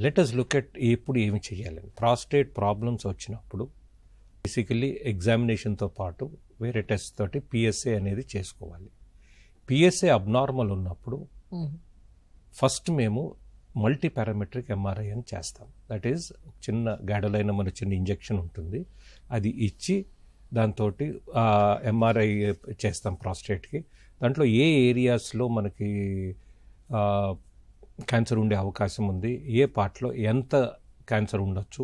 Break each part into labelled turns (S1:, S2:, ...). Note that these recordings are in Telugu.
S1: లెట్ అస్ లుక్ ఎట్ ఎప్పుడు ఏమి చేయాలని. ప్రాస్టేట్ ప్రాబ్లమ్స్ వచ్చినప్పుడు బేసికలీ ఎగ్జామినేషన్తో పాటు వేరే టెస్ట్ తోటి పిఎస్ఏ అనేది చేసుకోవాలి. పిఎస్ఏ అబ్నార్మల్ ఉన్నప్పుడు ఫస్ట్ మేము మల్టీ పారామెట్రిక్ ఎంఆర్ఐ అని చేస్తాం. దట్ ఈజ్ చిన్న గాడలైన మన చిన్న ఇంజెక్షన్ ఉంటుంది, అది ఇచ్చి దాంతో ఎంఆర్ఐ చేస్తాం ప్రాస్టేట్కి. దాంట్లో ఏ ఏరియాస్లో మనకి క్యాన్సర్ ఉండే అవకాశం ఉంది, ఏ పార్ట్లో ఎంత క్యాన్సర్ ఉండొచ్చు,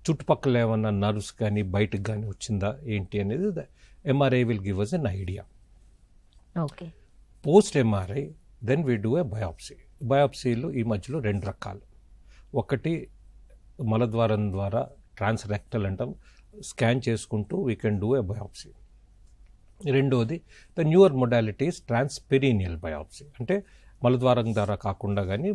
S1: చుట్టుపక్కల ఏమన్నా నర్వ్స్ కానీ బయటకు కానీ వచ్చిందా ఏంటి అనేది MRI will give us an idea.
S2: Okay.
S1: Post MRI then we do a biopsy. బయాప్సీలు ఈ మధ్యలో 2 రకాలు. ఒకటి మలద్వారం ద్వారా ట్రాన్స్రెక్టల్ అంటాం, స్కాన్ చేసుకుంటూ we can do a biopsy. రెండోది the newer modalities transperineal biopsy, అంటే మలద్వారం ద్వారా కాకుండా కానీ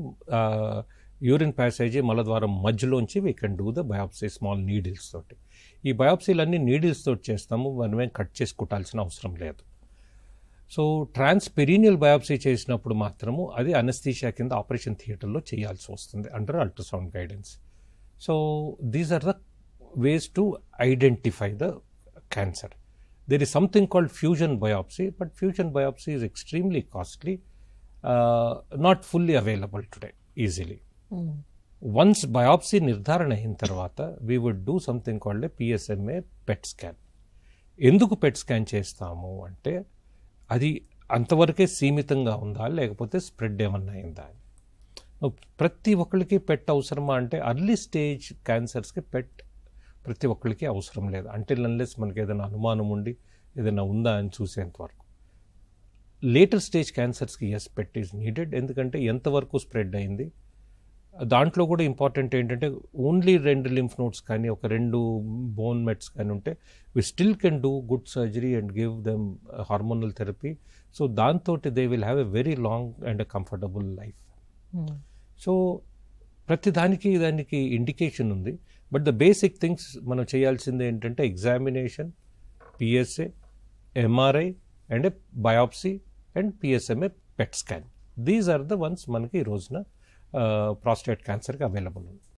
S1: యూరిన్ ప్యాసేజీ మలద్వారం మధ్యలోంచి we can do the biopsy small needles తోటి. ఈ బయాప్సీలన్నీ నీడిల్స్ తోటి చేస్తాము, మనమేం కట్ చేసి కుట్టాల్సిన అవసరం లేదు. సో ట్రాన్స్పెరీనియల్ బయాప్సీ చేసినప్పుడు మాత్రము అది అనస్థీషియా కింద ఆపరేషన్ థియేటర్లో చేయాల్సి వస్తుంది under ultrasound guidance. So these are the ways to identify the cancer. There is something called fusion biopsy, but fusion biopsy is extremely costly, not fully available today easily. Once biopsy నిర్ధారణ అయిన తర్వాత we would do something called a PSMA PET scan. ఎందుకు PET scan చేస్తాము అంటే అది అంతవరకే సీమితంగా ఉందా లేకపోతే స్ప్రెడ్ ఏమన్నా అయిందా. ప్రతి ఒక్కరికి పెట్ అవసరమా అంటే అర్లీ స్టేజ్ క్యాన్సర్స్కి పెట్ ప్రతి ఒక్కరికి అవసరం లేదు, అంటే అన్లెస్ మనకి ఏదైనా అనుమానం ఉండి ఏదైనా ఉందా అని చూసేంత వరకు. లేటర్ స్టేజ్ క్యాన్సర్స్కి ఎస్ పెట్ ఈజ్ నీడెడ్, ఎందుకంటే ఎంతవరకు స్ప్రెడ్ అయింది. దాంట్లో కూడా ఇంపార్టెంట్ ఏంటంటే ఓన్లీ 2 లింఫ్ నోడ్స్ కానీ ఒక 2 బోన్ మెట్స్ కానీ ఉంటే we still can do good surgery and give them hormonal therapy. So దాంతో they will have a very long and comfortable life. So ప్రతి దానికి ఇండికేషన్ ఉంది. బట్ ద బేసిక్ థింగ్స్ మనం చేయాల్సింది ఏంటంటే examination, PSA, MRI and biopsy and PSMA PET scan. These are the ones మనకి ఈ రోజున ప్రాస్టేట్ క్యాన్సర్కి అవైలబుల్ ఉంది.